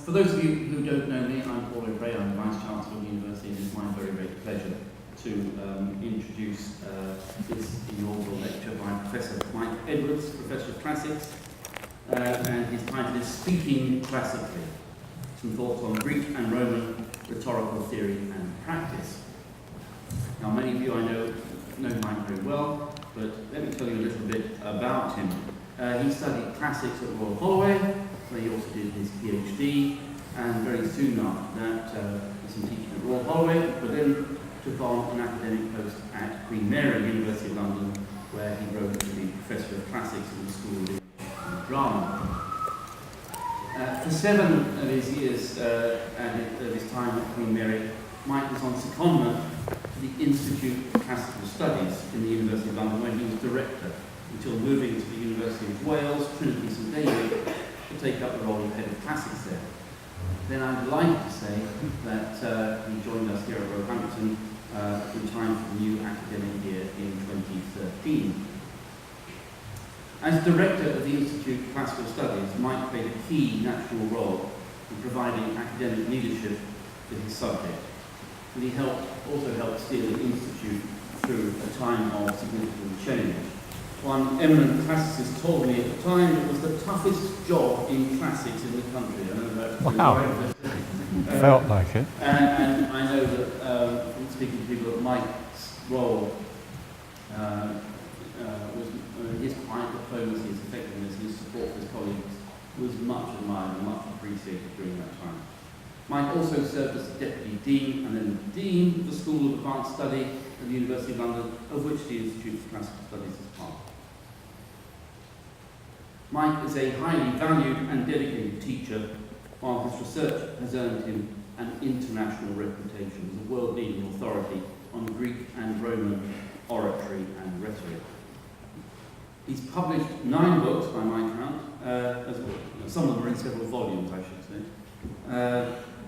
For those of you who don't know me, I'm Paul O'Bray, I'm Vice Chancellor of the University, and it's my very great pleasure to introduce this inaugural lecture by Professor Mike Edwards, Professor of Classics, and his title is Speaking Classically, some thoughts on Greek and Roman rhetorical theory and practice. Now, many of you I know Mike very well, but let me tell you a little bit about him. He studied classics at Royal Holloway, where he also did his PhD, and very soon after that did some teaching at Royal Holloway, but then took on an academic post at Queen Mary, University of London, where he rose to be Professor of Classics in the School of English and Drama. For 7 of his years at his time at Queen Mary, Mike was on secondment to the Institute of Classical Studies in the University of London, when he was director, until moving to the University of Wales, Trinity St David, to take up the role of head of classics there. Then I'm delighted to say that he joined us here at Roehampton in time for the new academic year in 2013. As director of the Institute of Classical Studies, Mike played a key natural role in providing academic leadership to his subject. And he also helped steer the Institute through a time of significant change. One eminent classicist told me at the time it was the toughest job in classics in the country. I know that's wow. Felt like it. And I know that from speaking to people that Mike's role was his quiet diplomacy, his effectiveness, his support for his colleagues was much admired and much appreciated during that time. Mike also served as the Deputy Dean and then the Dean of the School of Advanced Study at the University of London, of which the Institute of Classical Studies is part. Mike is a highly valued and dedicated teacher, while his research has earned him an international reputation as a world-leading authority on Greek and Roman oratory and rhetoric. He's published 9 books by my count, some of them are in several volumes, I should say,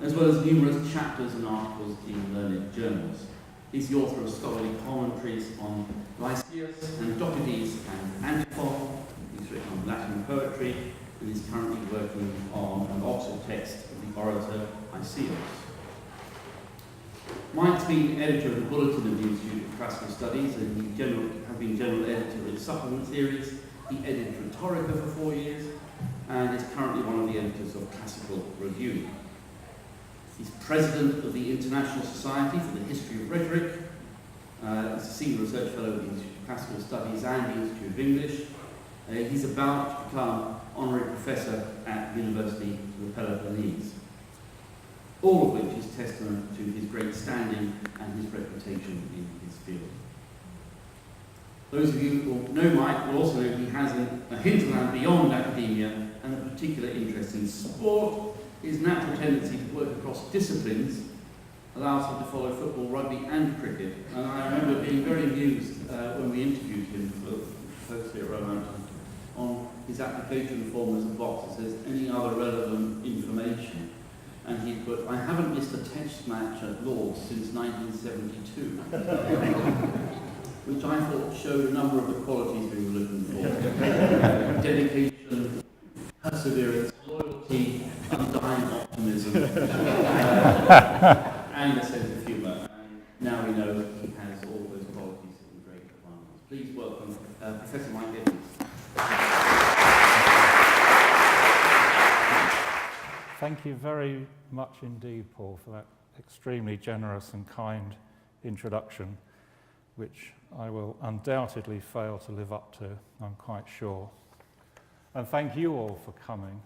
as well as numerous chapters and articles in learned journals. He's the author of scholarly commentaries on Lysias and Docades and Antiphon. He's written on Latin poetry, and is currently working on an Oxford text of the orator Lysias. Mike's been editor of the Bulletin of the Institute of Classical Studies, and he has been general editor of its supplement series. He edited Rhetorica for 4 years, and is currently one of the editors of Classical Review. He's president of the International Society for the History of Rhetoric. He's a senior research fellow at the Institute of Classical Studies and the Institute of English. He's about to become honorary professor at the University of the Peloponnese. All of which is testament to his great standing and his reputation in his field. Those of you who know Mike will also know he has a hinterland beyond academia and a particular interest in sport. His natural tendency to work across disciplines allows him to follow football, rugby and cricket. And I remember being very amused when we interviewed him for hopefully at Roehampton on his application form as a box that says any other relevant information. And he put, I haven't missed a test match at Lord's since 1972. Which I thought showed a number of the qualities we were looking for. Dedication, perseverance, loyalty, undying optimism, and a sense of humour. And now we know he has all those qualities in great abundance. Please welcome Professor Mike Edwards. Thank you very much indeed, Paul, for that extremely generous and kind introduction, which I will undoubtedly fail to live up to, I'm quite sure. And thank you all for coming.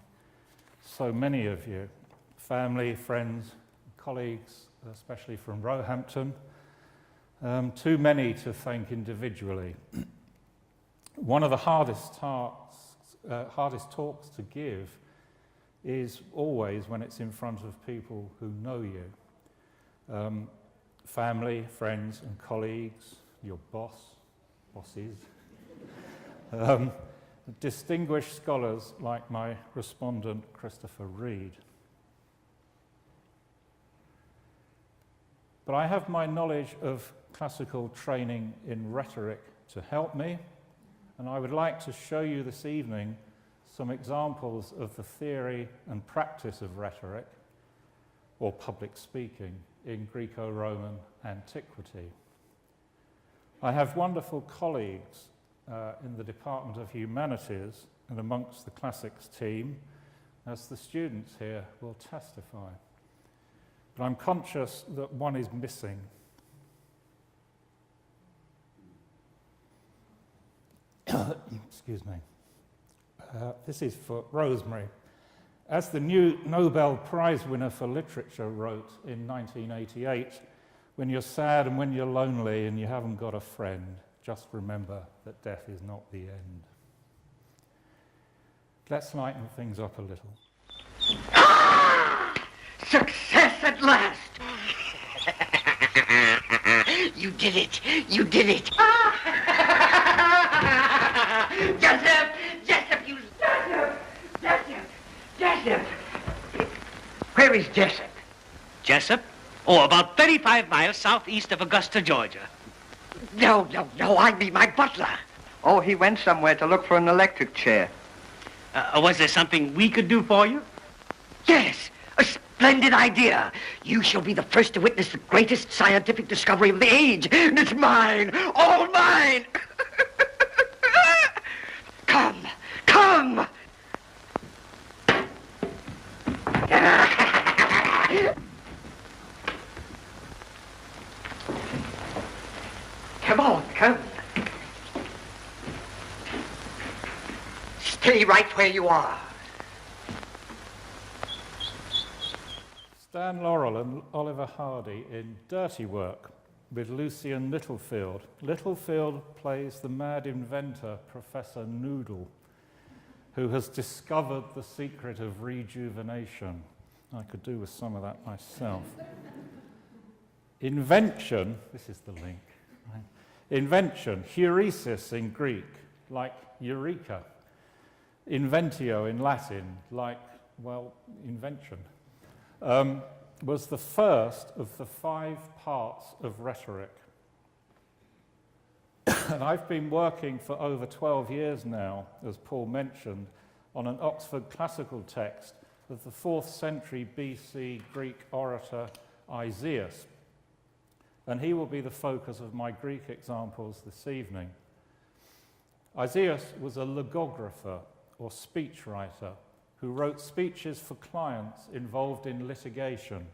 So many of you, family, friends, colleagues, especially from Roehampton, too many to thank individually. One of the hardest talks to give is always when it's in front of people who know you. Family, friends and colleagues, your bosses, distinguished scholars like my respondent Christopher Reed. But I have my knowledge of classical training in rhetoric to help me, and I would like to show you this evening some examples of the theory and practice of rhetoric, or public speaking, in Greco-Roman antiquity. I have wonderful colleagues in the Department of Humanities and amongst the classics team, as the students here will testify. But I'm conscious that one is missing. Excuse me. This is for Rosemary. As the new Nobel Prize winner for literature wrote in 1988, when you're sad and when you're lonely and you haven't got a friend, just remember that death is not the end. Let's lighten things up a little. Ah! Success at last! You did it! You did it! Jessup! Jessup, you... Jessup! Where is Jessup? Jessup? Oh, about 35 miles southeast of Augusta, Georgia. No, I mean my butler. Oh, he went somewhere to look for an electric chair. Was there something we could do for you? Yes, a splendid idea. You shall be the first to witness the greatest scientific discovery of the age. And it's mine, all mine. Come. Come. Stay right where you are. Stan Laurel and Oliver Hardy in Dirty Work with Lucian Littlefield. Littlefield plays the mad inventor, Professor Noodle, who has discovered the secret of rejuvenation. I could do with some of that myself. Invention, this is the link. Right? Invention, heuresis in Greek, like eureka. Inventio in Latin, like, well, invention. Was the first of the 5 parts of rhetoric. And I've been working for over 12 years now, as Paul mentioned, on an Oxford classical text of the 4th century BC Greek orator Isaias. And he will be the focus of my Greek examples this evening. Isaias was a logographer, or speechwriter, who wrote speeches for clients involved in litigation.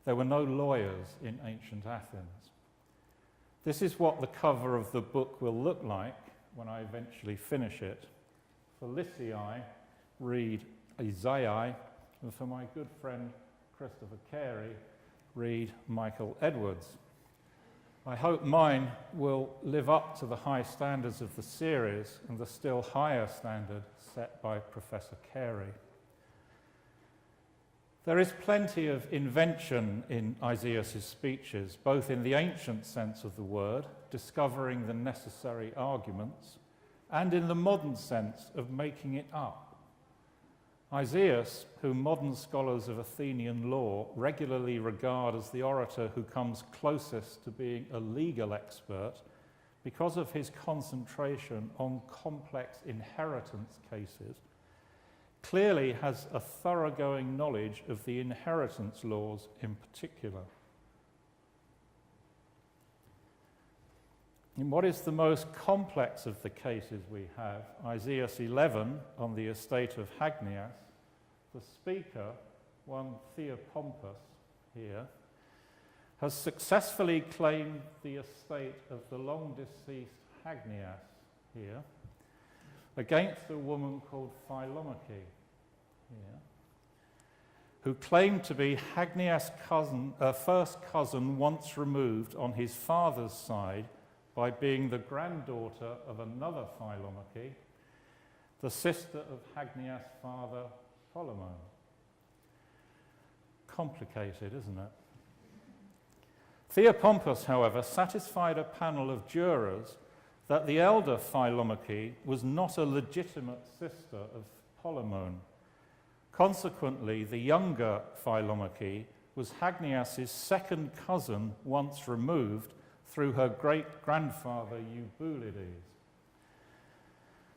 There were no lawyers in ancient Athens. This is what the cover of the book will look like when I eventually finish it. For Lycei, read Isaiah, and for my good friend Christopher Carey, read Michael Edwards. I hope mine will live up to the high standards of the series and the still higher standard set by Professor Carey. There is plenty of invention in Isaias' speeches, both in the ancient sense of the word, discovering the necessary arguments, and in the modern sense of making it up. Isaias, whom modern scholars of Athenian law regularly regard as the orator who comes closest to being a legal expert because of his concentration on complex inheritance cases, clearly has a thoroughgoing knowledge of the inheritance laws in particular. In what is the most complex of the cases we have, Isaias 11 on the estate of Hagnias, the speaker, one Theopompus here, has successfully claimed the estate of the long-deceased Hagnias here against a woman called Philomache here, who claimed to be Hagnias' first cousin once removed on his father's side by being the granddaughter of another Philomache, the sister of Hagnias' father, Polemon. Complicated, isn't it? Theopompus, however, satisfied a panel of jurors that the elder Philomache was not a legitimate sister of Polemon. Consequently, the younger Philomache was Hagnias' second cousin once removed through her great-grandfather Eubulides.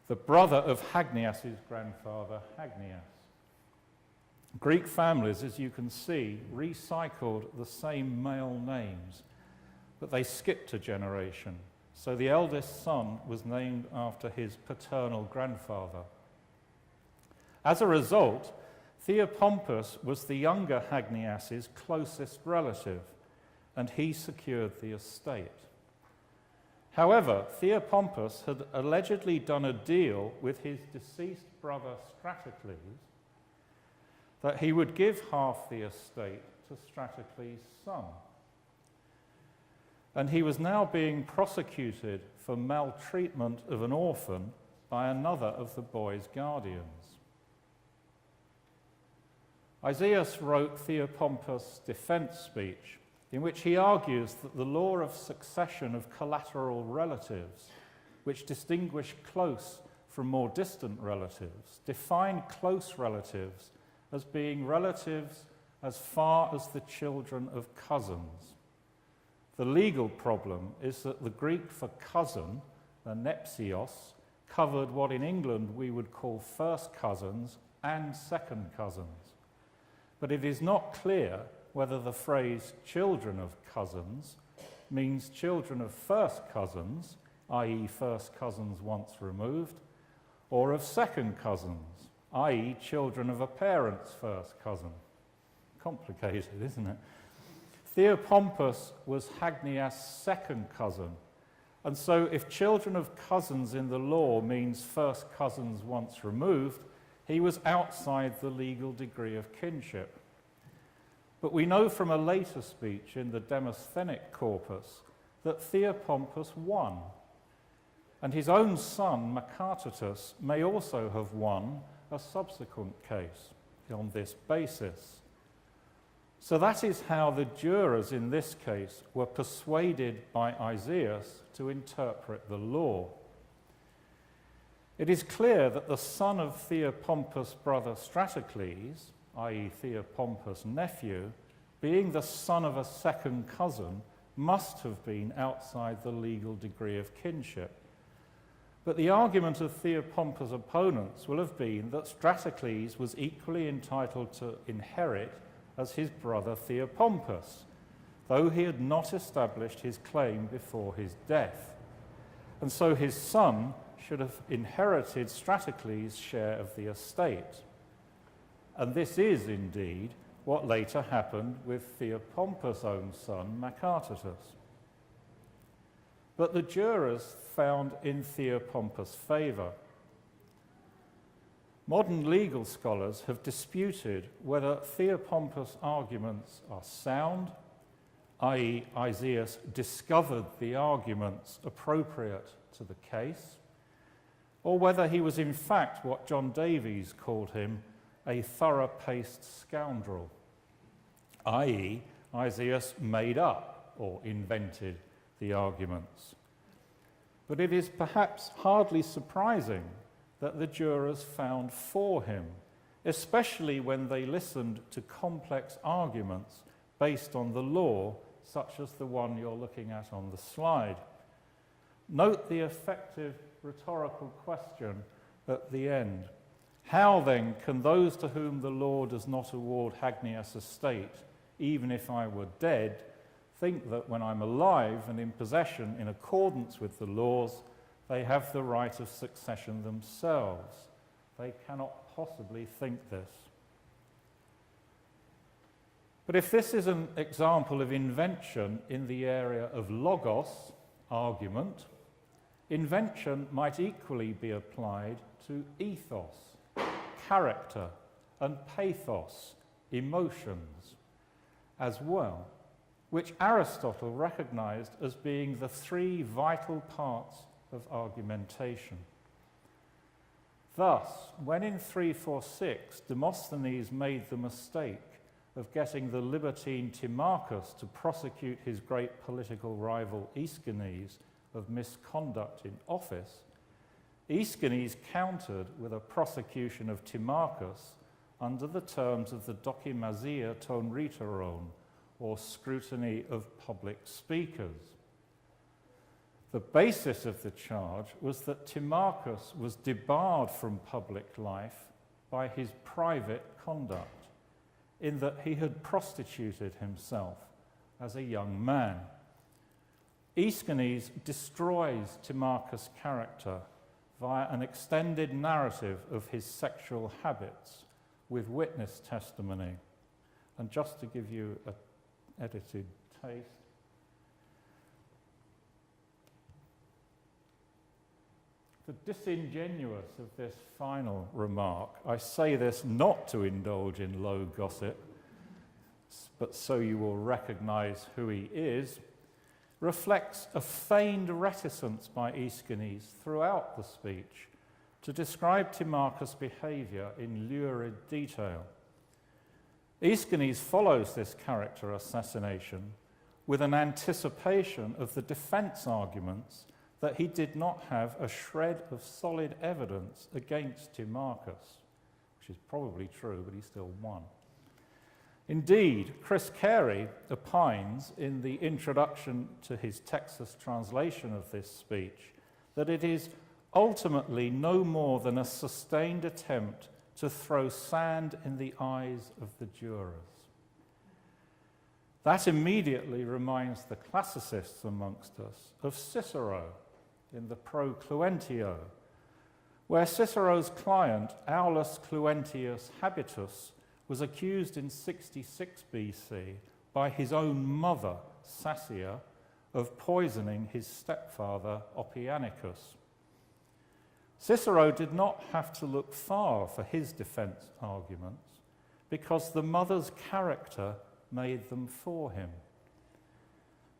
the brother of Hagnias's grandfather, Hagnias. Greek families, as you can see, recycled the same male names, but they skipped a generation. So the eldest son was named after his paternal grandfather. As a result, Theopompus was the younger Hagnias's closest relative, and he secured the estate. However, Theopompus had allegedly done a deal with his deceased brother Stratocles that he would give half the estate to Stratocles' son. And he was now being prosecuted for maltreatment of an orphan by another of the boy's guardians. Isaias wrote Theopompus' defense speech, in which he argues that the law of succession of collateral relatives, which distinguish close from more distant relatives, define close relatives as being relatives as far as the children of cousins. The legal problem is that the Greek for cousin, nepsios, covered what in England we would call first cousins and second cousins. But it is not clear whether the phrase children of cousins means children of first cousins, i.e. first cousins once removed, or of second cousins, i.e. children of a parent's first cousin. Complicated, isn't it? Theopompus was Hagnias' second cousin, and so if children of cousins in the law means first cousins once removed, he was outside the legal degree of kinship. But we know from a later speech in the Demosthenic corpus that Theopompus won, and his own son, Macatatus, may also have won a subsequent case on this basis. So that is how the jurors in this case were persuaded by Isaias to interpret the law. It is clear that the son of Theopompus' brother Stratocles, i.e. Theopompus' nephew, being the son of a second cousin, must have been outside the legal degree of kinship. But the argument of Theopompus' opponents will have been that Stratocles was equally entitled to inherit as his brother Theopompus, though he had not established his claim before his death. And so his son should have inherited Stratocles' share of the estate. And this is indeed what later happened with Theopompus' own son, Macatatus. But the jurors found in Theopompus' favour. Modern legal scholars have disputed whether Theopompus' arguments are sound, i.e. Isaias discovered the arguments appropriate to the case, or whether he was in fact what John Davies called him, a thorough-paced scoundrel, i.e. Isaias made up or invented the arguments. But it is perhaps hardly surprising that the jurors found for him, especially when they listened to complex arguments based on the law, such as the one you're looking at on the slide. Note the effective rhetorical question at the end. How then can those to whom the law does not award Hagnias' estate, even if I were dead, think that when I'm alive and in possession in accordance with the laws, they have the right of succession themselves? They cannot possibly think this. But if this is an example of invention in the area of logos, argument, invention might equally be applied to ethos, character, and pathos, emotions, as well, which Aristotle recognized as being the three vital parts of argumentation. Thus, when in 346 Demosthenes made the mistake of getting the libertine Timarchus to prosecute his great political rival Aeschines of misconduct in office, Aeschines countered with a prosecution of Timarchus under the terms of the Dokimasia ton rhetorion, or scrutiny of public speakers. The basis of the charge was that Timarchus was debarred from public life by his private conduct, in that he had prostituted himself as a young man. Aeschines destroys Timarchus' character via an extended narrative of his sexual habits with witness testimony. And just to give you an edited taste, the disingenuous of this final remark, I say this not to indulge in low gossip, but so you will recognize who he is, reflects a feigned reticence by Aeschines throughout the speech to describe Timarchus' behavior in lurid detail. Aeschines follows this character assassination with an anticipation of the defense arguments that he did not have a shred of solid evidence against Timarchus, which is probably true, but he still won. Indeed, Chris Carey opines in the introduction to his Texas translation of this speech that it is ultimately no more than a sustained attempt to throw sand in the eyes of the jurors. That immediately reminds the classicists amongst us of Cicero in the Pro Cluentio, where Cicero's client, Aulus Cluentius Habitus, was accused in 66 BC by his own mother, Sassia, of poisoning his stepfather, Oppianicus. Cicero did not have to look far for his defense arguments because the mother's character made them for him.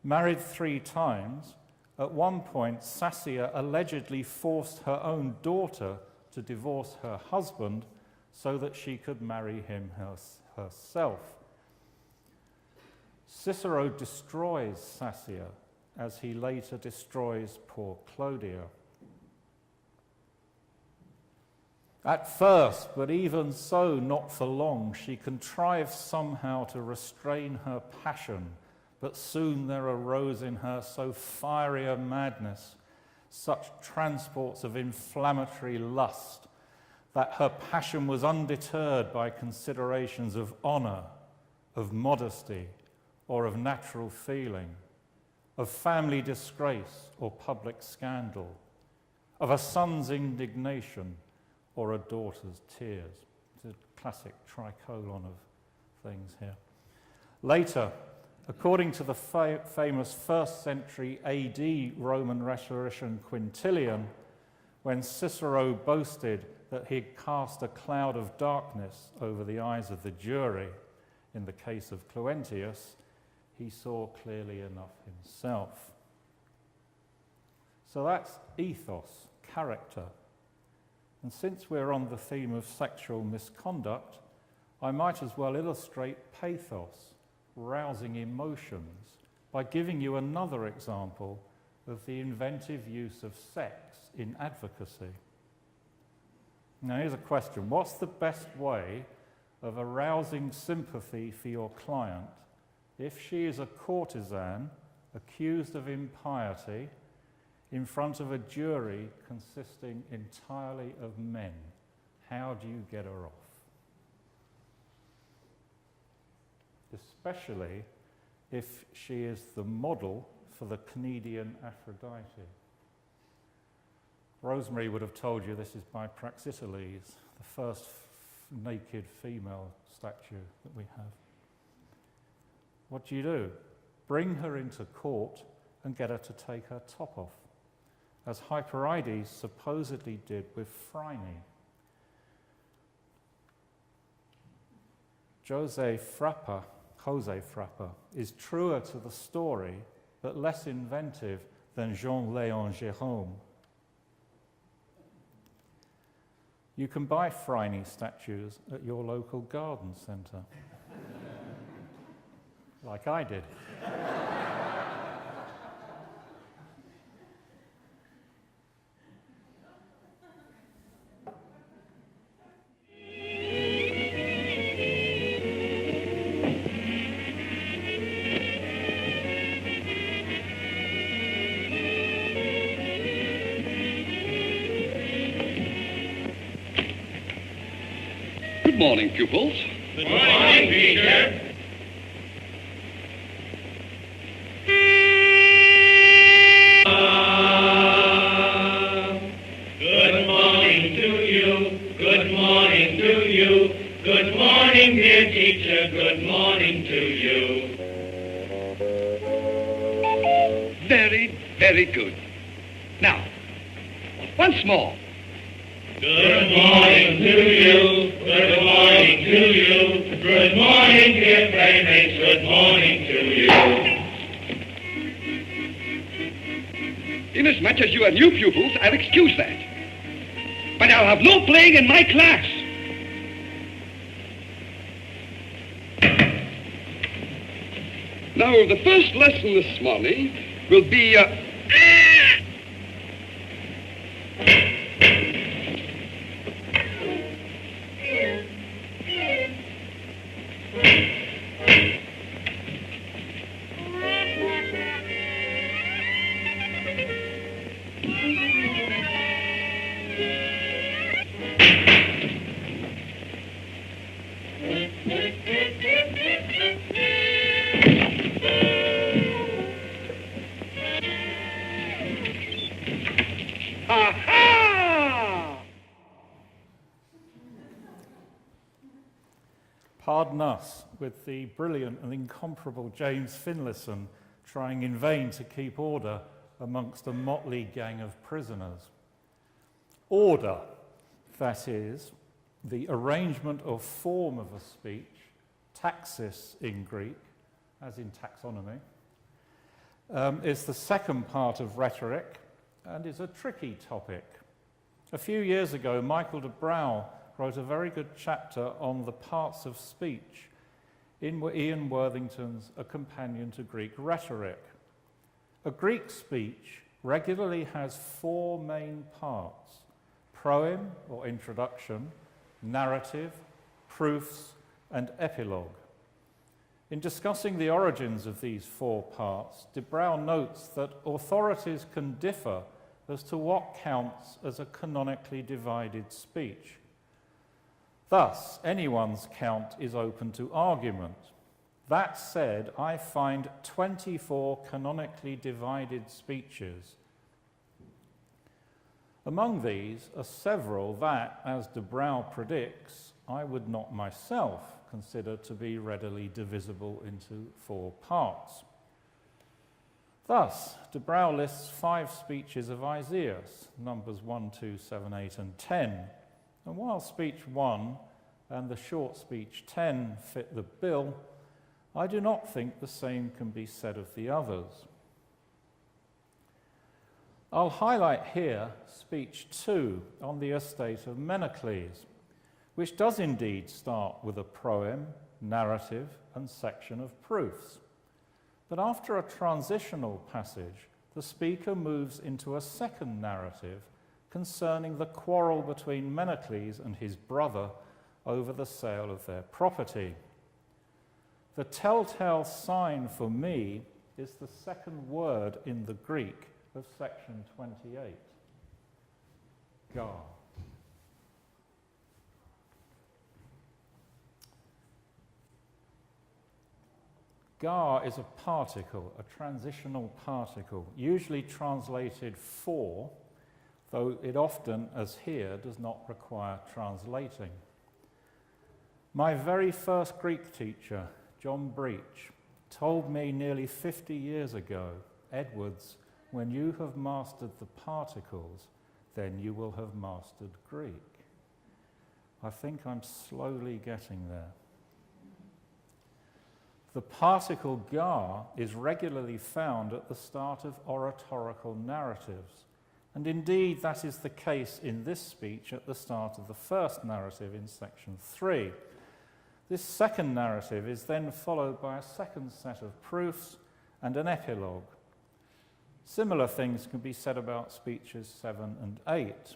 Married 3 times, at one point, Sassia allegedly forced her own daughter to divorce her husband so that she could marry him herself. Cicero destroys Sassia as he later destroys poor Clodia. At first, but even so not for long, she contrived somehow to restrain her passion, but soon there arose in her so fiery a madness, such transports of inflammatory lust, that her passion was undeterred by considerations of honor, of modesty, or of natural feeling, of family disgrace or public scandal, of a son's indignation or a daughter's tears. It's a classic tricolon of things here. Later, according to the famous 1st century AD Roman rhetorician Quintilian, when Cicero boasted that he had cast a cloud of darkness over the eyes of the jury in the case of Cluentius, he saw clearly enough himself. So that's ethos, character. And since we're on the theme of sexual misconduct, I might as well illustrate pathos, rousing emotions, by giving you another example of the inventive use of sex in advocacy. Now here's a question. What's the best way of arousing sympathy for your client if she is a courtesan accused of impiety in front of a jury consisting entirely of men? How do you get her off? Especially if she is the model for the Cnidian Aphrodite. Rosemary would have told you this is by Praxiteles, the first naked female statue that we have. What do? Bring her into court and get her to take her top off, as Hyperides supposedly did with Phryne. José Frappa is truer to the story, but less inventive than Jean-Léon Gérôme. You can buy Phryne statues at your local garden centre, like I did. morning, pupils. Good morning, teacher. Good morning to you. Good morning to you. Good morning, dear teacher. Good morning to you. Very, very good. Now, once more. Good morning to you. Good morning to you. Good morning, dear playmates. Good morning to you. Inasmuch as you are new pupils, I'll excuse that. But I'll have no playing in my class. Now, the first lesson this morning will be... Pardon us with the brilliant and incomparable James Finlayson trying in vain to keep order amongst a motley gang of prisoners. Order, that is, the arrangement or form of a speech, taxis in Greek, as in taxonomy, is the second part of rhetoric and is a tricky topic. A few years ago, Michael de Brouwer wrote a very good chapter on the parts of speech in Ian Worthington's A Companion to Greek Rhetoric. A Greek speech regularly has four main parts: proem, or introduction, narrative, proofs, and epilogue. In discussing the origins of these four parts, de Brouwer notes that authorities can differ as to what counts as a canonically divided speech. Thus, anyone's count is open to argument. That said, I find 24 canonically divided speeches. Among these are several that, as de Brouwer predicts, I would not myself consider to be readily divisible into four parts. Thus, de Brouwer lists 5 speeches of Isaias, numbers 1, 2, 7, 8, and 10. And while speech 1 and the short speech 10 fit the bill, I do not think the same can be said of the others. I'll highlight here speech 2 on the estate of Menocles, which does indeed start with a proem, narrative, and section of proofs. But after a transitional passage, the speaker moves into a second narrative concerning the quarrel between Menocles and his brother over the sale of their property. The telltale sign for me is the second word in the Greek of section 28, gar. Gar is a particle, a transitional particle, usually translated for, though it often, as here, does not require translating. My very first Greek teacher, John Breach, told me nearly 50 years ago, Edwards, when you have mastered the particles, then you will have mastered Greek. I think I'm slowly getting there. The particle gar is regularly found at the start of oratorical narratives, and indeed that is the case in this speech at the start of the first narrative in section 3. This second narrative is then followed by a second set of proofs and an epilogue. Similar things can be said about speeches 7 and 8.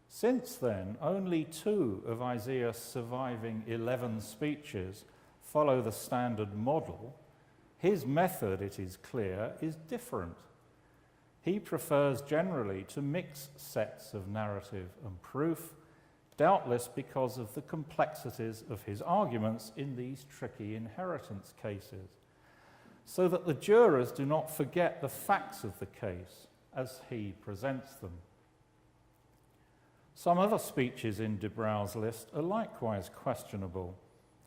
Since then, only 2 of Isaiah's surviving 11 speeches follow the standard model. His method, it is clear, is different. He prefers generally to mix sets of narrative and proof, doubtless because of the complexities of his arguments in these tricky inheritance cases, so that the jurors do not forget the facts of the case as he presents them. Some other speeches in de Brau's list are likewise questionable,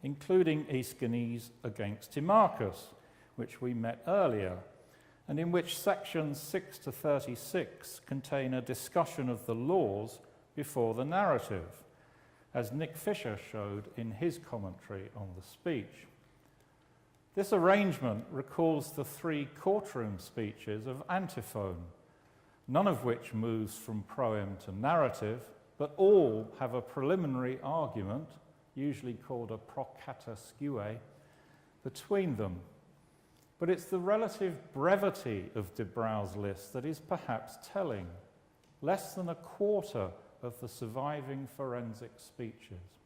including Aeschines against Timarchus, which we met earlier, and in which sections 6 to 36 contain a discussion of the laws before the narrative, as Nick Fisher showed in his commentary on the speech. This arrangement recalls the 3 courtroom speeches of Antiphon, none of which moves from proem to narrative, but all have a preliminary argument, usually called a procatascue, between them. But it's the relative brevity of de Brau's list that is perhaps telling. Less than a quarter of the surviving forensic speeches.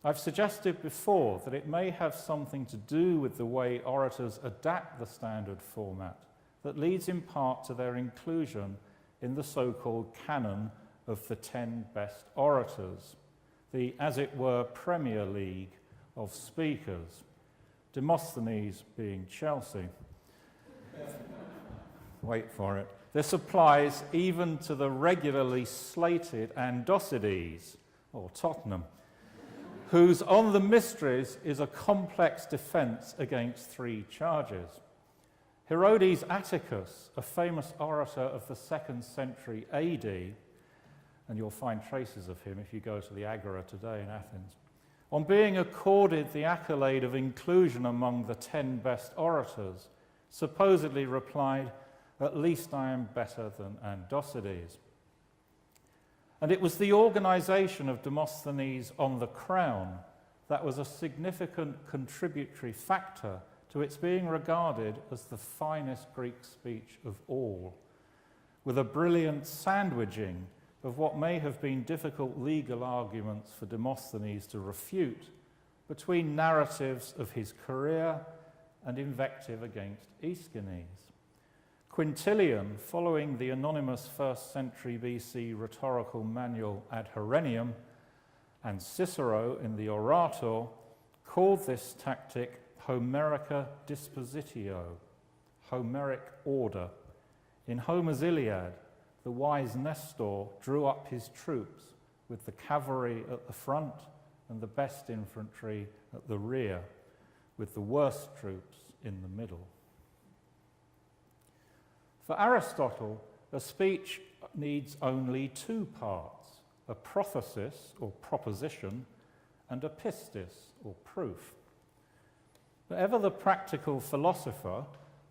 I've suggested before that it may have something to do with the way orators adapt the standard format that leads in part to their inclusion in the so-called canon of the 10 best orators, the, as it were, Premier League of speakers, Demosthenes being Chelsea. Wait for it. This applies even to the regularly slated Andocides, or Tottenham, whose On the Mysteries is a complex defense against 3 charges. Herodes Atticus, a famous orator of the 2nd century AD, and you'll find traces of him if you go to the Agora today in Athens, on being accorded the accolade of inclusion among the 10 best orators, supposedly replied, "At least I am better than Andocides." And it was the organization of Demosthenes on the crown that was a significant contributory factor to its being regarded as the finest Greek speech of all, with a brilliant sandwiching of what may have been difficult legal arguments for Demosthenes to refute between narratives of his career and invective against Aeschines. Quintilian, following the anonymous 1st century BC rhetorical manual Ad Herennium, and Cicero in the Orator, called this tactic Homerica dispositio, Homeric order. In Homer's Iliad, the wise Nestor drew up his troops with the cavalry at the front and the best infantry at the rear, with the worst troops in the middle. For Aristotle, a speech needs only 2 parts, a prothesis or proposition and a pistis or proof. But ever the practical philosopher,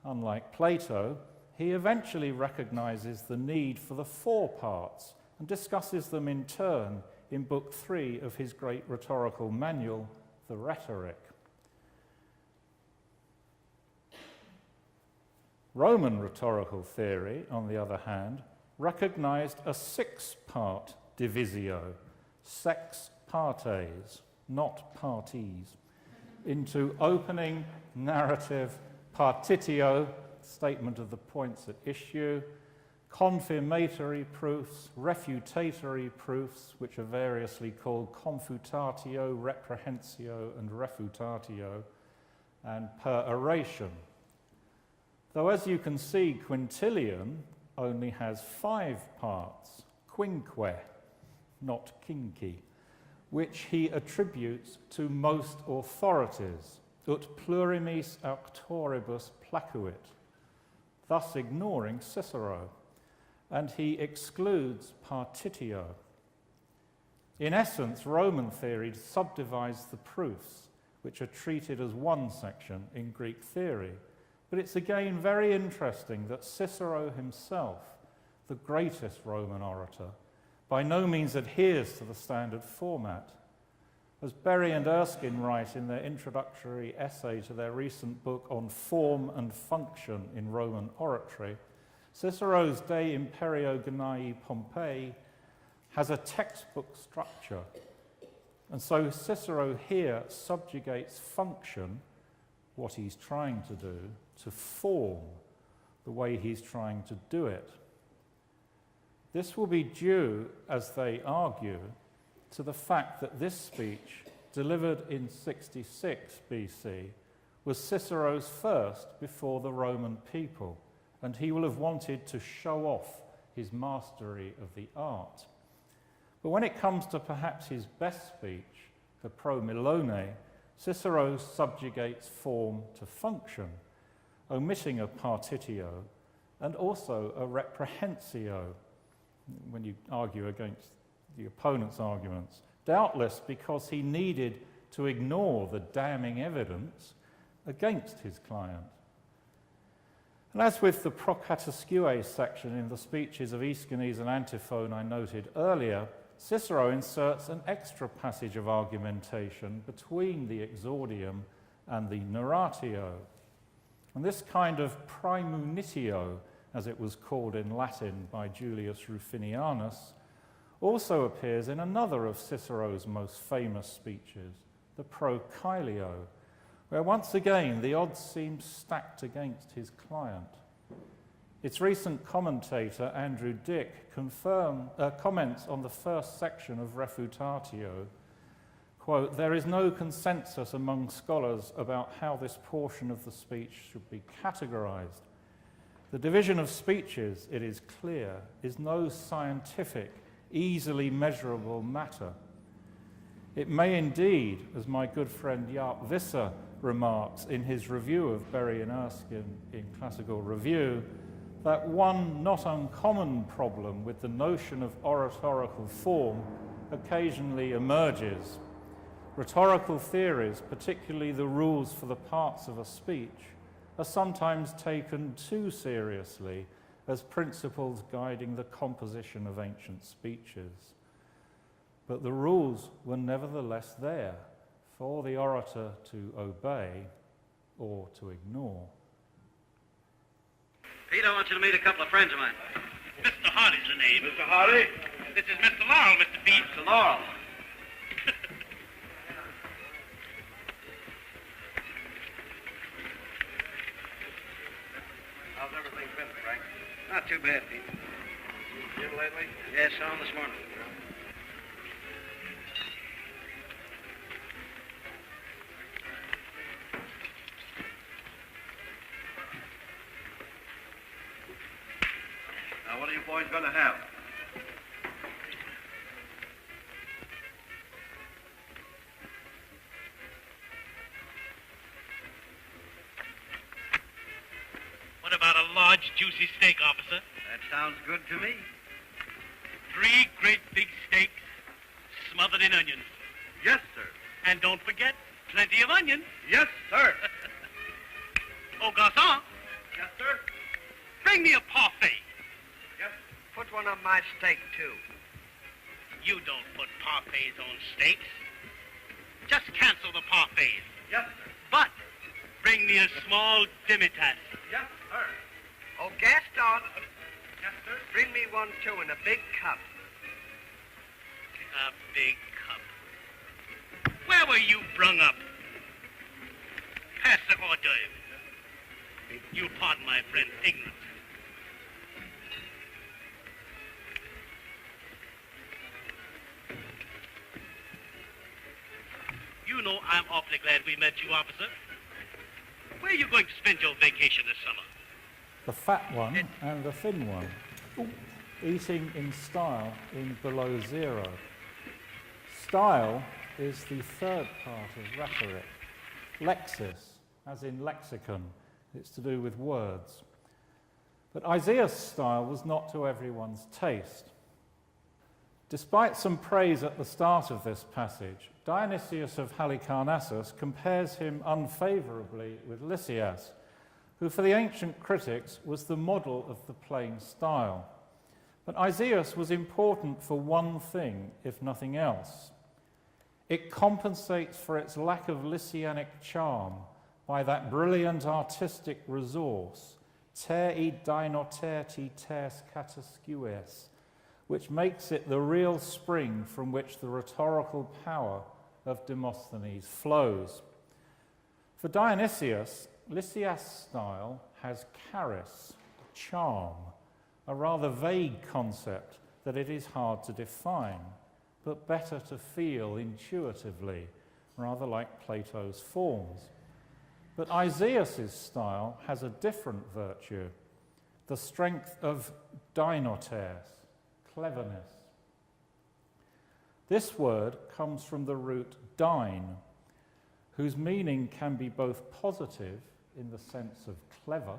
unlike Plato, he eventually recognizes the need for the 4 parts and discusses them in turn in Book 3 of his great rhetorical manual, the Rhetoric. Roman rhetorical theory, on the other hand, recognized a 6-part divisio, sex partes, not parties, into opening, narrative, partitio, statement of the points at issue, confirmatory proofs, refutatory proofs, which are variously called confutatio, reprehensio, and refutatio, and peroration. Though, as you can see, Quintilian only has 5 parts, quinque, not quinqui, which he attributes to most authorities, ut plurimis auctoribus placuit, thus ignoring Cicero, and he excludes partitio. In essence, Roman theory subdivides the proofs, which are treated as one section in Greek theory. But it's again very interesting that Cicero himself, the greatest Roman orator, by no means adheres to the standard format. As Berry and Erskine write in their introductory essay to their recent book on form and function in Roman oratory, Cicero's De Imperio Gnei Pompei has a textbook structure. And so Cicero here subjugates function, what he's trying to do, to form, the way he's trying to do it. This will be due, as they argue, to the fact that this speech, delivered in 66 BC, was Cicero's first before the Roman people, and he will have wanted to show off his mastery of the art. But when it comes to perhaps his best speech, the Pro Milone, Cicero subjugates form to function, omitting a partitio and also a reprehensio, when you argue against the opponent's arguments, doubtless because he needed to ignore the damning evidence against his client. And as with the Procatasque section in the speeches of Aeschines and Antiphon I noted earlier, Cicero inserts an extra passage of argumentation between the exordium and the narratio. And this kind of praemunitio, as it was called in Latin by Julius Rufinianus, also appears in another of Cicero's most famous speeches, the Procaelio, where once again the odds seem stacked against his client. Its recent commentator, Andrew Dick, comments on the first section of Refutatio, quote, "There is no consensus among scholars about how this portion of the speech should be categorized. The division of speeches, it is clear, is no scientific, easily measurable matter. It may indeed, as my good friend Jaap Visser remarks in his review of Berry and Erskine in Classical Review, that one not uncommon problem with the notion of oratorical form occasionally emerges. Rhetorical theories, particularly the rules for the parts of a speech, are sometimes taken too seriously as principles guiding the composition of ancient speeches. But the rules were nevertheless there for the orator to obey or to ignore." Pete, I want you to meet a couple of friends of mine. Mr. Hardy's the name. Mr. Hardy? This is Mr. Laurel, Mr. Pete. Mr. Laurel. How's everything been, Frank? Not too bad, Pete. You in lately? Yes, on this morning. Now, what are you boys going to have? What about a large, juicy steak, officer? That sounds good to me. 3 great big steaks smothered in onions. Yes, sir. And don't forget, plenty of onion. Yes, sir. Oh, garçon, Yes, sir. bring me a parfait. Yes. Put one on my steak, too. You don't put parfaits on steaks. Just cancel the parfaits. Yes, sir. But bring me a small demitasse. Yes, sir. Oh, Gaston, Yes, sir. bring me one, too, in a big cup. A big cup. Where were you brung up? Pass the hors d'oeuvre. You'll pardon my friend's ignorance. You know I'm awfully glad we met you, officer. Where are you going to spend your vacation this summer? The fat one and the thin one. Ooh. Eating in style in below zero. Style is the third part of rhetoric. Lexis, as in lexicon, it's to do with words. But Isaiah's style was not to everyone's taste. Despite some praise at the start of this passage, Dionysius of Halicarnassus compares him unfavorably with Lysias, who for the ancient critics was the model of the plain style. But Isaiah's was important for one thing, if nothing else. It compensates for its lack of Lysianic charm by that brilliant artistic resource, ter I dinoterti ters kataskues, which makes it the real spring from which the rhetorical power of Demosthenes flows. For Dionysius, Lysias' style has charis, charm, a rather vague concept that it is hard to define. but better to feel intuitively, rather like Plato's forms. But Isaias's style has a different virtue, the strength of dinotes, cleverness. This word comes from the root dine, whose meaning can be both positive in the sense of clever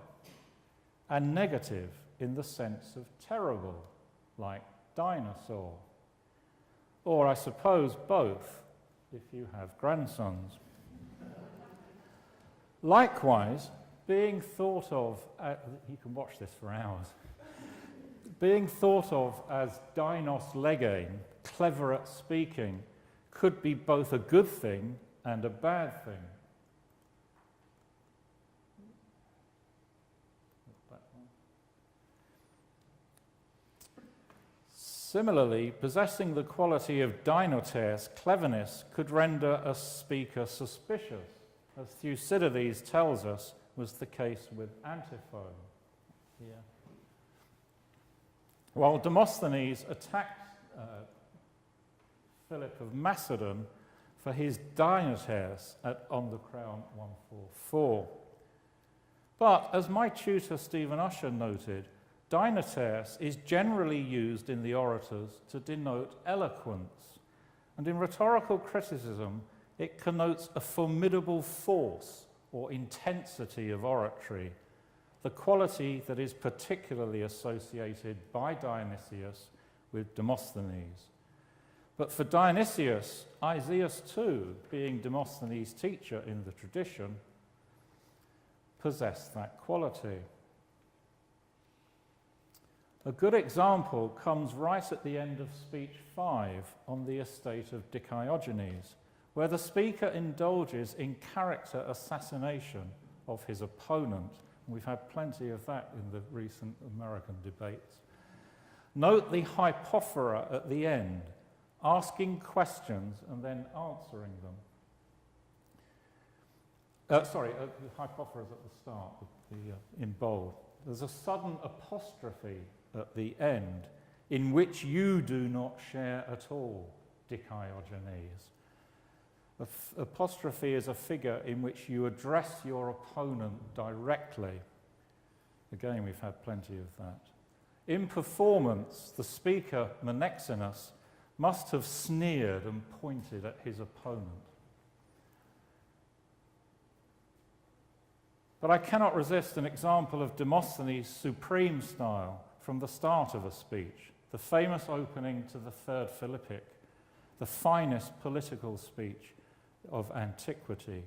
and negative in the sense of terrible, like dinosaur. Or I suppose both, if you have grandsons. Likewise, being thought of, you can watch this for hours, being thought of as dinos legein, clever at speaking, could be both a good thing and a bad thing. Similarly, possessing the quality of dinotes, cleverness, could render a speaker suspicious, as Thucydides tells us was the case with Antiphon. Here. While Demosthenes attacked Philip of Macedon for his dinotes on the Crown 144. But, as my tutor Stephen Usher noted, dinotes is generally used in the orators to denote eloquence, and in rhetorical criticism it connotes a formidable force or intensity of oratory, the quality that is particularly associated by Dionysius with Demosthenes. But for Dionysius, Isaias too, being Demosthenes' teacher in the tradition, possessed that quality. A good example comes right at the end of speech 5 on the estate of Diciogenes, where the speaker indulges in character assassination of his opponent. We've had plenty of that in the recent American debates. Note the hypophora at the end, asking questions and then answering them. The hypophora is at the start, in bold. There's a sudden apostrophe at the end, in which you do not share at all, Diciogenes. Apostrophe is a figure in which you address your opponent directly. Again, we've had plenty of that. In performance, the speaker, Menexenus, must have sneered and pointed at his opponent. But I cannot resist an example of Demosthenes' supreme style from the start of a speech, the famous opening to the Third Philippic, the finest political speech of antiquity.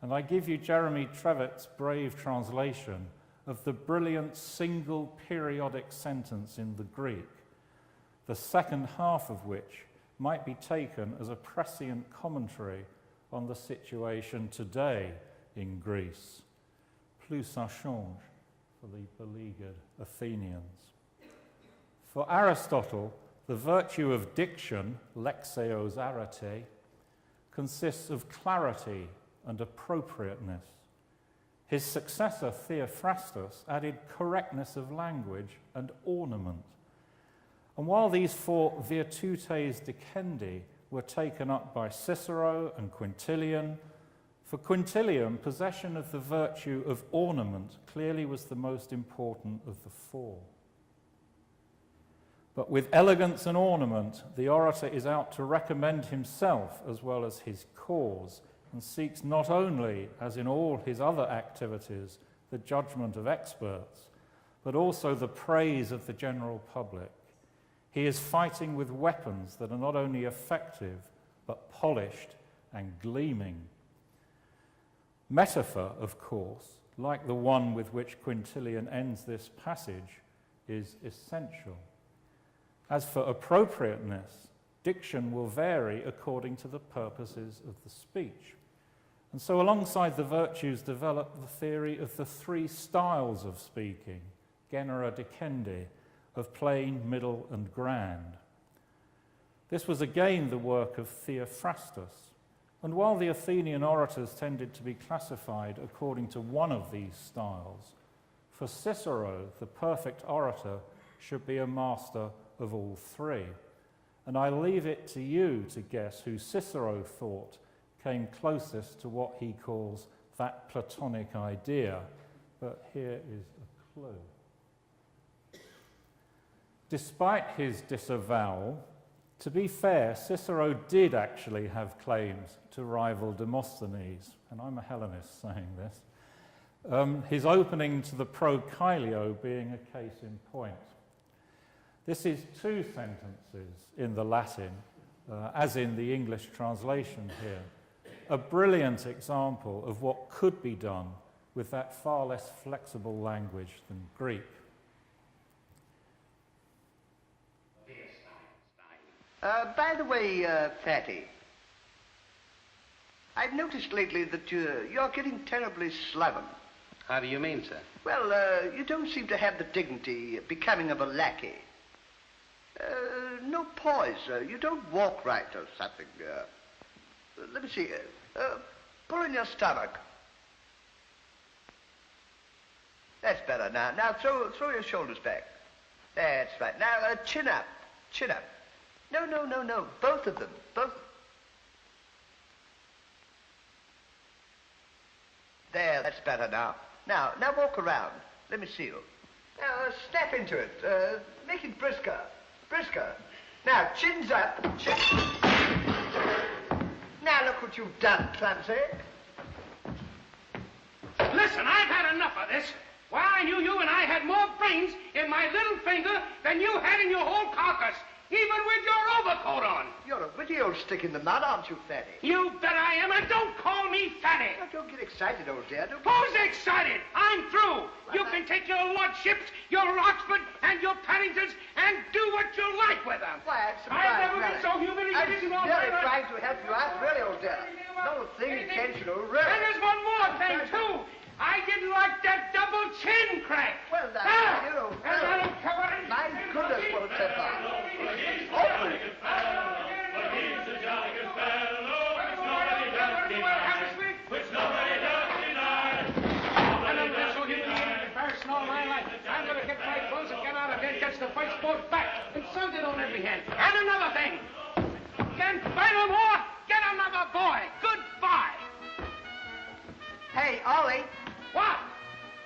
And I give you Jeremy Trevett's brave translation of the brilliant single periodic sentence in the Greek, the second half of which might be taken as a prescient commentary on the situation today in Greece. Plus ça change for the beleaguered Athenians. For Aristotle, the virtue of diction, lexeos arete, consists of clarity and appropriateness. His successor, Theophrastus, added correctness of language and ornament. And while these four virtutes dicendi were taken up by Cicero and Quintilian, for Quintilian, possession of the virtue of ornament clearly was the most important of the four. But with elegance and ornament, the orator is out to recommend himself as well as his cause, and seeks not only, as in all his other activities, the judgment of experts, but also the praise of the general public. He is fighting with weapons that are not only effective, but polished and gleaming. Metaphor, of course, like the one with which Quintilian ends this passage, is essential. As for appropriateness, diction will vary according to the purposes of the speech. And so alongside the virtues develop the theory of the three styles of speaking, genera dicendi, of plain, middle, and grand. This was again the work of Theophrastus, and while the Athenian orators tended to be classified according to one of these styles, for Cicero, the perfect orator should be a master of all three. and I leave it to you to guess who Cicero thought came closest to what he calls that Platonic idea. But here is a clue. Despite his disavowal, to be fair, Cicero did actually have claims to rival Demosthenes, and I'm a Hellenist saying this. His opening to the Pro-Caelio being a case in point. This is two sentences in the Latin, as in the English translation here. A brilliant example of what could be done with that far less flexible language than Greek. By the way, Fatty, I've noticed lately that you're getting terribly sloven. How do you mean, sir? Well, you don't seem to have the dignity becoming of a lackey. No poise. You don't walk right or something. Let me see. Pull in your stomach. That's better. Now throw your shoulders back. That's right. Now chin up. Chin up. No. Both of them. Both. There, that's better now. Now walk around. Let me see you. Now snap into it. Make it brisker. Brisker. Now chins up. Chin. Now look what you've done, clumsy. Listen, I've had enough of this. Why, I knew you and I had more brains in my little finger than you had in your whole carcass, even with your overcoat on. You're a witty old stick in the mud, aren't you, Fatty? You bet I am, and don't call me fatty. Now, don't get excited, old dear. Who's excited? I'm through. You can take your Lordships, your Oxford, and your Paddingtons, and do what you like with them. Why, I'm I've never been so humiliated in all my really life. trying to help you out, really, old dear. No thing intentional, really. And there's one more thing, too. I didn't like that double chin crack. Well, that, Ah! you know, And I don't cover it. my goodness, what a temper. I'm going to get my clothes and get out of here, catch the first boat back, and send it on every hand. And another thing. Can fight no more, get another boy. Goodbye. Hey, Ollie, What?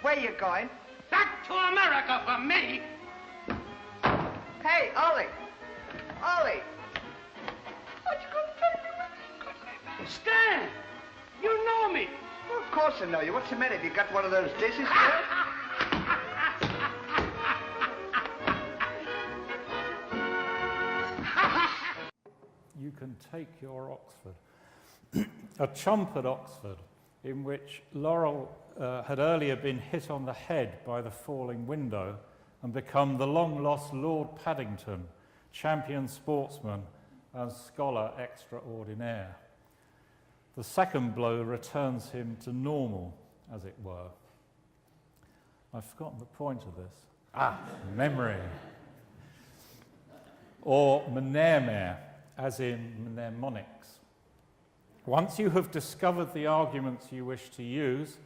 where you going? Back to America for me. Hey, Ollie. Ollie. What you going to do? Stan, you know me. Well, of course I know you. What's the matter? Have you got one of those dishes here? You can take your Oxford. A chump at Oxford, in which Laurel had earlier been hit on the head by the falling window and become the long-lost Lord Paddington, champion sportsman and scholar extraordinaire. The second blow returns him to normal, as it were. I've forgotten the point of this. Memory. Or mnemer, as in mnemonics. Once you have discovered the arguments you wish to use,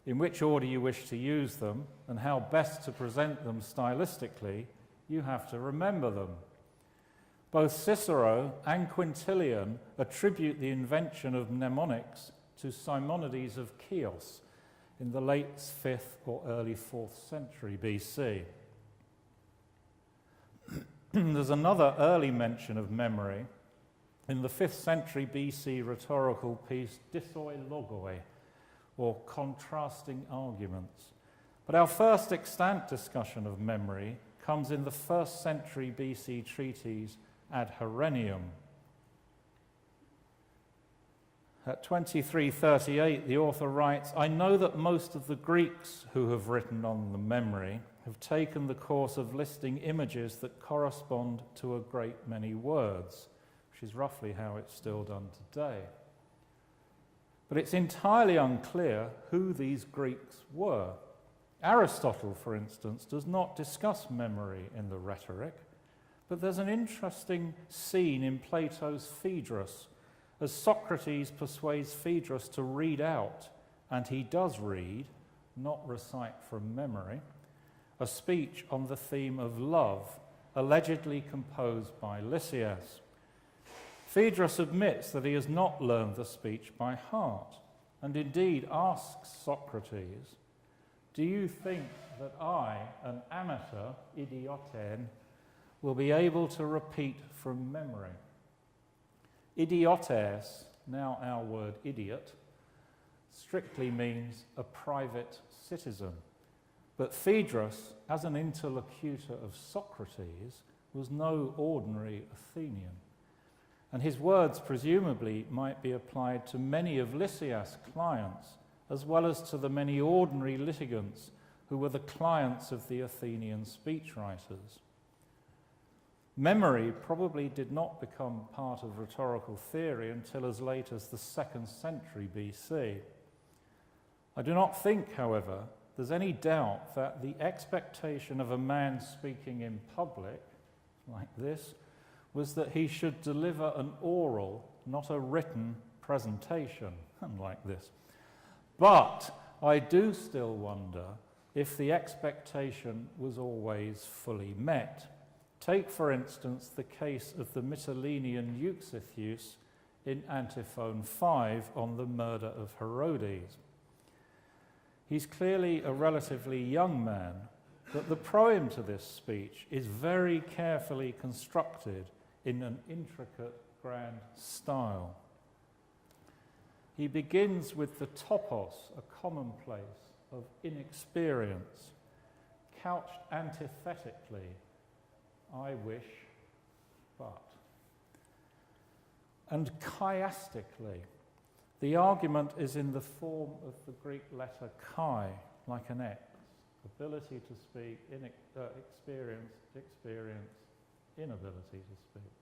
in which order you wish to use them, and how best to present them stylistically, you have to remember them. Both Cicero and Quintilian attribute the invention of mnemonics to Simonides of Chios in the late 5th or early 4th century BC. There's another early mention of memory in the 5th century BC rhetorical piece Dissoi Logoi, or contrasting arguments. But our first extant discussion of memory comes in the 1st century BC treatise Ad Herennium. At 2338, the author writes, "I know that most of the Greeks who have written on the memory have taken the course of listing images that correspond to a great many words," which is roughly how it's still done today. But it's entirely unclear who these Greeks were. Aristotle, for instance, does not discuss memory in the rhetoric, but there's an interesting scene in Plato's Phaedrus, as Socrates persuades Phaedrus to read out, and he does read, not recite from memory, a speech on the theme of love allegedly composed by Lysias. Phaedrus admits that he has not learned the speech by heart, and indeed asks Socrates, "Do you think that I, an amateur, idioten, will be able to repeat from memory?" Idiotes, now our word idiot, strictly means a private citizen. But Phaedrus, as an interlocutor of Socrates, was no ordinary Athenian. And his words presumably might be applied to many of Lysias' clients, as well as to the many ordinary litigants who were the clients of the Athenian speechwriters. Memory probably did not become part of rhetorical theory until as late as the 2nd century BC. I do not think, however, there's any doubt that the expectation of a man speaking in public, like this, was that he should deliver an oral, not a written presentation, like this. But I do still wonder if the expectation was always fully met. Take, for instance, the case of the Mytilenean Euxithius in Antiphon 5 on the murder of Herodes. He's clearly a relatively young man, but the proem to this speech is very carefully constructed in an intricate, grand style. He begins with the topos, a commonplace of inexperience, couched antithetically, I wish, but. And chiastically, the argument is in the form of the Greek letter chi, like an X, ability to speak, experience, inability to speak.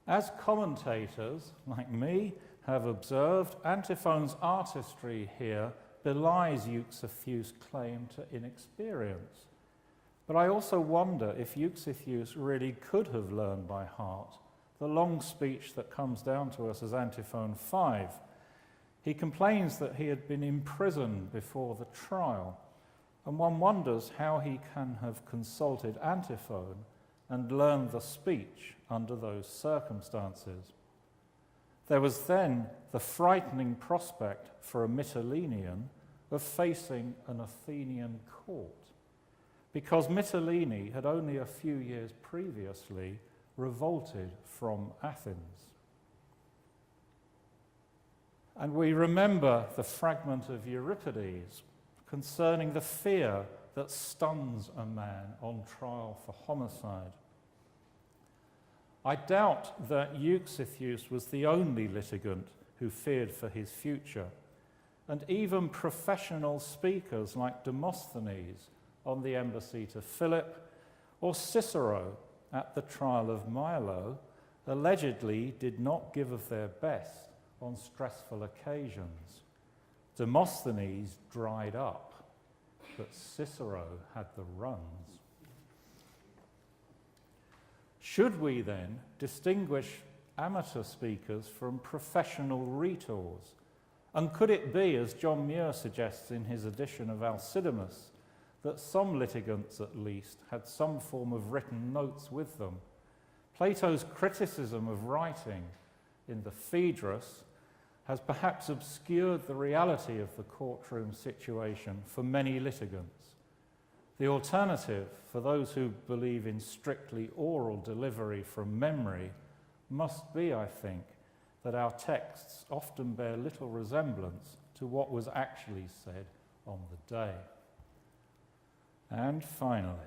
As commentators, like me, have observed, Antiphon's artistry here belies Euxithius' claim to inexperience. But I also wonder if Euxithius really could have learned by heart the long speech that comes down to us as Antiphon 5. He complains that he had been imprisoned before the trial, and one wonders how he can have consulted Antiphon and learned the speech under those circumstances. There was then the frightening prospect for a Mytilenean of facing an Athenian court, because Mytilene had only a few years previously revolted from Athens. And we remember the fragment of Euripides concerning the fear that stuns a man on trial for homicide. I doubt that Euxithius was the only litigant who feared for his future, and even professional speakers like Demosthenes on the embassy to Philip, or Cicero at the trial of Milo, allegedly did not give of their best on stressful occasions. Demosthenes dried up, but Cicero had the runs. Should we then distinguish amateur speakers from professional rhetors? And could it be, as John Muir suggests in his edition of Alcidamas, that some litigants at least had some form of written notes with them? Plato's criticism of writing in the Phaedrus has perhaps obscured the reality of the courtroom situation for many litigants. The alternative, for those who believe in strictly oral delivery from memory, must be, I think, that our texts often bear little resemblance to what was actually said on the day. And finally,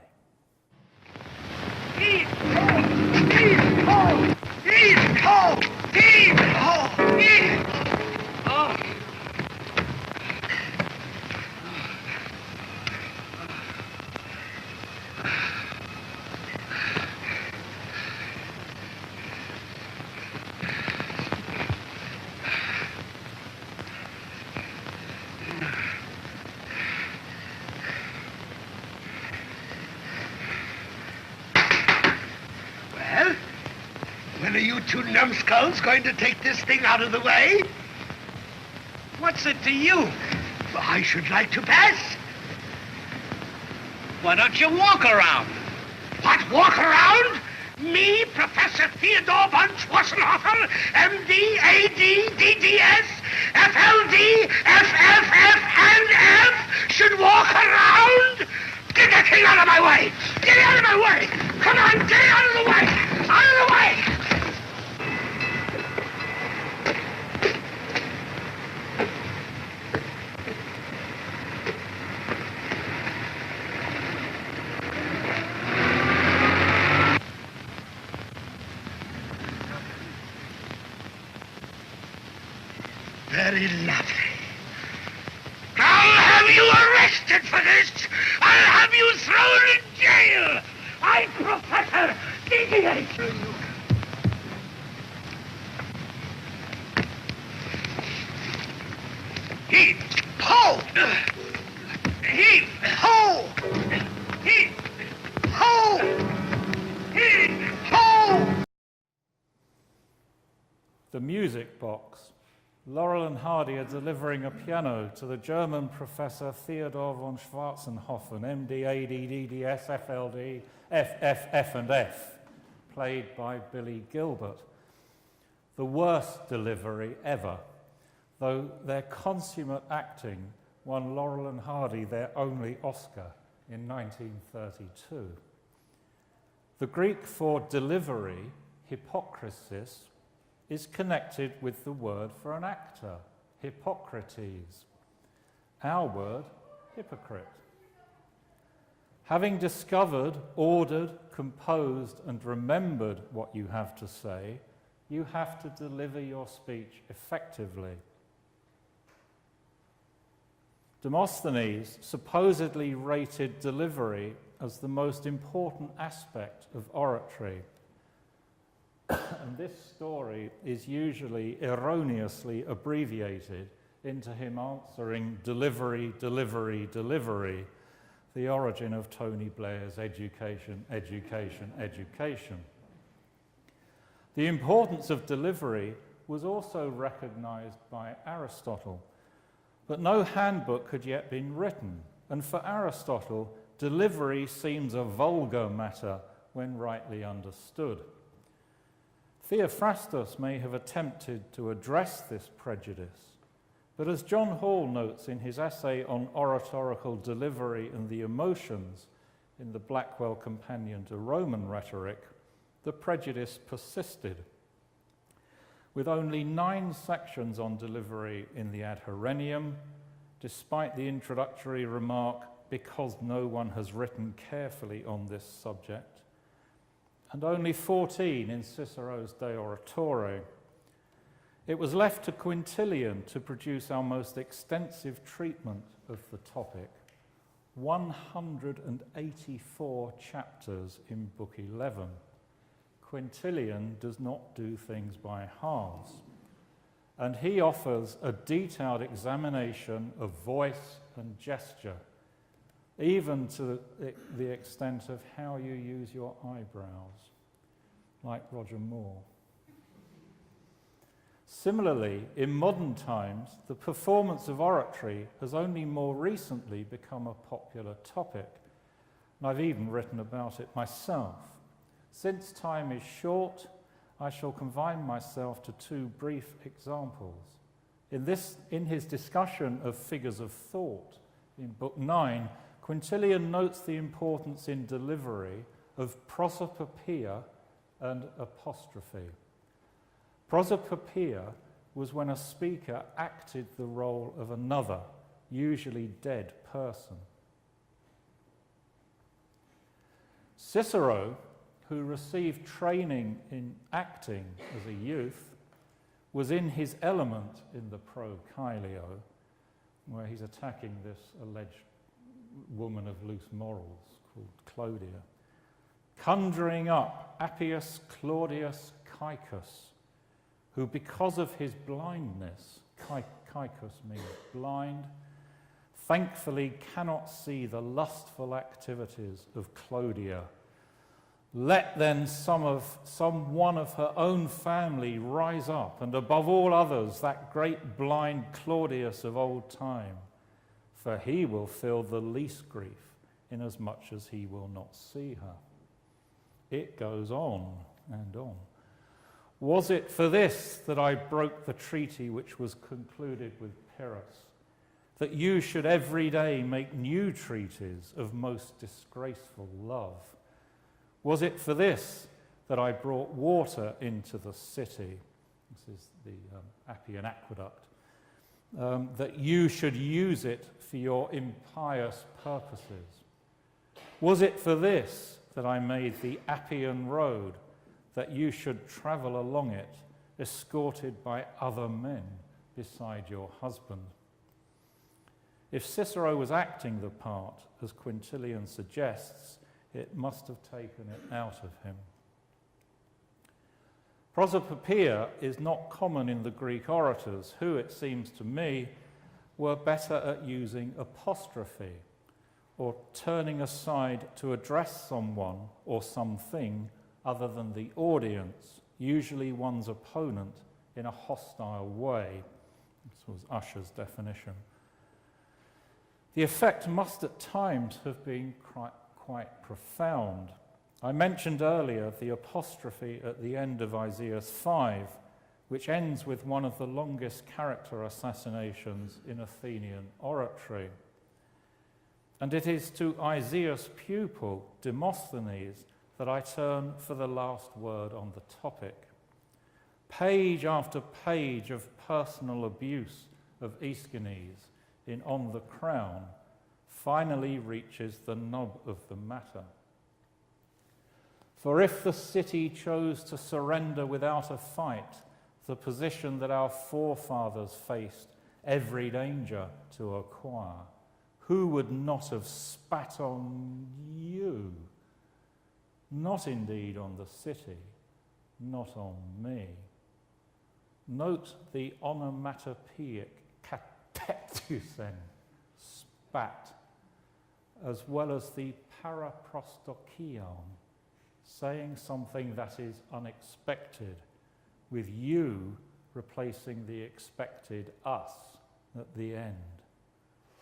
Heave ho! Heave ho! Heave ho! Heave ho! Heave! Oh! When are you two numbskulls going to take this thing out of the way? What's it to you? I should like to pass. Why don't you walk around? What, walk around? Me, Professor Theodore von Schwarzenhofer, M.D., A.D., D.D.S., F.L.D., F.F.F., and F, should walk around? Get that thing out of my way! Get out of my way! Come on, get out of the way! Out of the way! Very lovely. I'll have you arrested for this. I'll have you thrown in jail. I'm Professor DDH. Heave, ho! Heave, ho! Heave, ho! Heave, ho! The music box. Laurel and Hardy are delivering a piano to the German professor Theodor von Schwarzenhofen, MD, AD, DDS, FLD, FFF and F, played by Billy Gilbert. The worst delivery ever, though their consummate acting won Laurel and Hardy their only Oscar in 1932. The Greek for delivery, hypokrisis, is connected with the word for an actor, Hippocrates. Our word, hypocrite. Having discovered, ordered, composed, and remembered what you have to say, you have to deliver your speech effectively. Demosthenes supposedly rated delivery as the most important aspect of oratory. And this story is usually erroneously abbreviated into him answering delivery, delivery, delivery, the origin of Tony Blair's education, education, education. The importance of delivery was also recognized by Aristotle, but no handbook had yet been written, and for Aristotle, delivery seems a vulgar matter when rightly understood. Theophrastus may have attempted to address this prejudice, but as John Hall notes in his essay on oratorical delivery and the emotions in the Blackwell Companion to Roman Rhetoric, the prejudice persisted. With only 9 sections on delivery in the Ad Horennium, despite the introductory remark, because no one has written carefully on this subject, and only 14 in Cicero's De Oratore. It was left to Quintilian to produce our most extensive treatment of the topic, 184 chapters in Book 11. Quintilian does not do things by halves, and he offers a detailed examination of voice and gesture, even to the extent of how you use your eyebrows, like Roger Moore. Similarly, in modern times, the performance of oratory has only more recently become a popular topic, and I've even written about it myself. Since time is short, I shall confine myself to 2 brief examples. In his discussion of figures of thought in Book 9, Quintilian notes the importance in delivery of prosopopoeia and apostrophe. Prosopopoeia was when a speaker acted the role of another, usually dead person. Cicero, who received training in acting as a youth, was in his element in the Pro Caelio, where he's attacking this alleged woman of loose morals called Clodia, conjuring up Appius Claudius Caecus, who, because of his blindness, Caecus means blind, thankfully cannot see the lustful activities of Clodia. Let then some one of her own family rise up, and above all others, that great blind Claudius of old time, for he will feel the least grief inasmuch as he will not see her. It goes on and on. Was it for this that I broke the treaty which was concluded with Pyrrhus, that you should every day make new treaties of most disgraceful love? Was it for this that I brought water into the city? This is the Appian Aqueduct. That you should use it for your impious purposes? Was it for this that I made the Appian Road, that you should travel along it, escorted by other men beside your husband? If Cicero was acting the part, as Quintilian suggests, it must have taken it out of him. Prosopopoeia is not common in the Greek orators, who, it seems to me, were better at using apostrophe, or turning aside to address someone or something other than the audience, usually one's opponent, in a hostile way. This was Usher's definition. The effect must at times have been quite profound. I mentioned earlier the apostrophe at the end of Isaiah 5, which ends with one of the longest character assassinations in Athenian oratory. And it is to Isaiah's pupil, Demosthenes, that I turn for the last word on the topic. Page after page of personal abuse of Aeschines in On the Crown finally reaches the nub of the matter. For if the city chose to surrender without a fight the position that our forefathers faced every danger to acquire, who would not have spat on you? Not indeed on the city, not on me. Note the onomatopoeic katetusen, spat, as well as the paraprostokion, saying something that is unexpected, with you replacing the expected us at the end.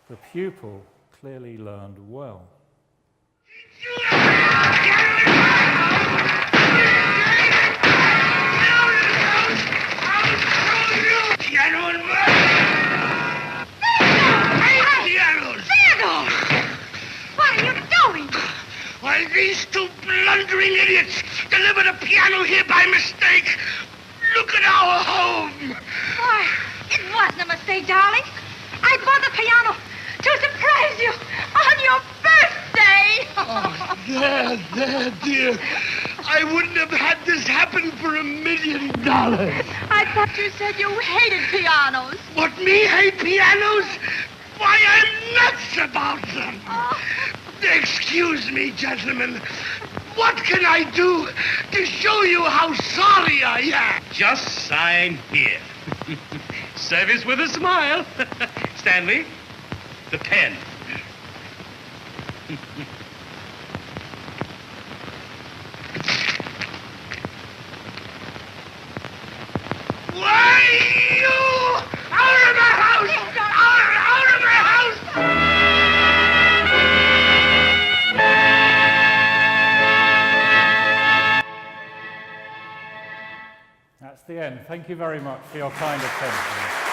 The pupil clearly learned well. What are you doing? Why, these two blundering idiots delivered a piano here by mistake. Look at our home. Why, it wasn't a mistake, darling. I bought the piano to surprise you on your birthday. Oh, there, dear. I wouldn't have had this happen for $1 million. I thought you said you hated pianos. What, me hate pianos? Why, I'm nuts about them. Oh. Excuse me, gentlemen. What can I do to show you how sorry I am? Just sign here. Service with a smile. Stanley, the pen. Why, you! Out of my house! Out of my house! That's the end. Thank you very much for your kind attention.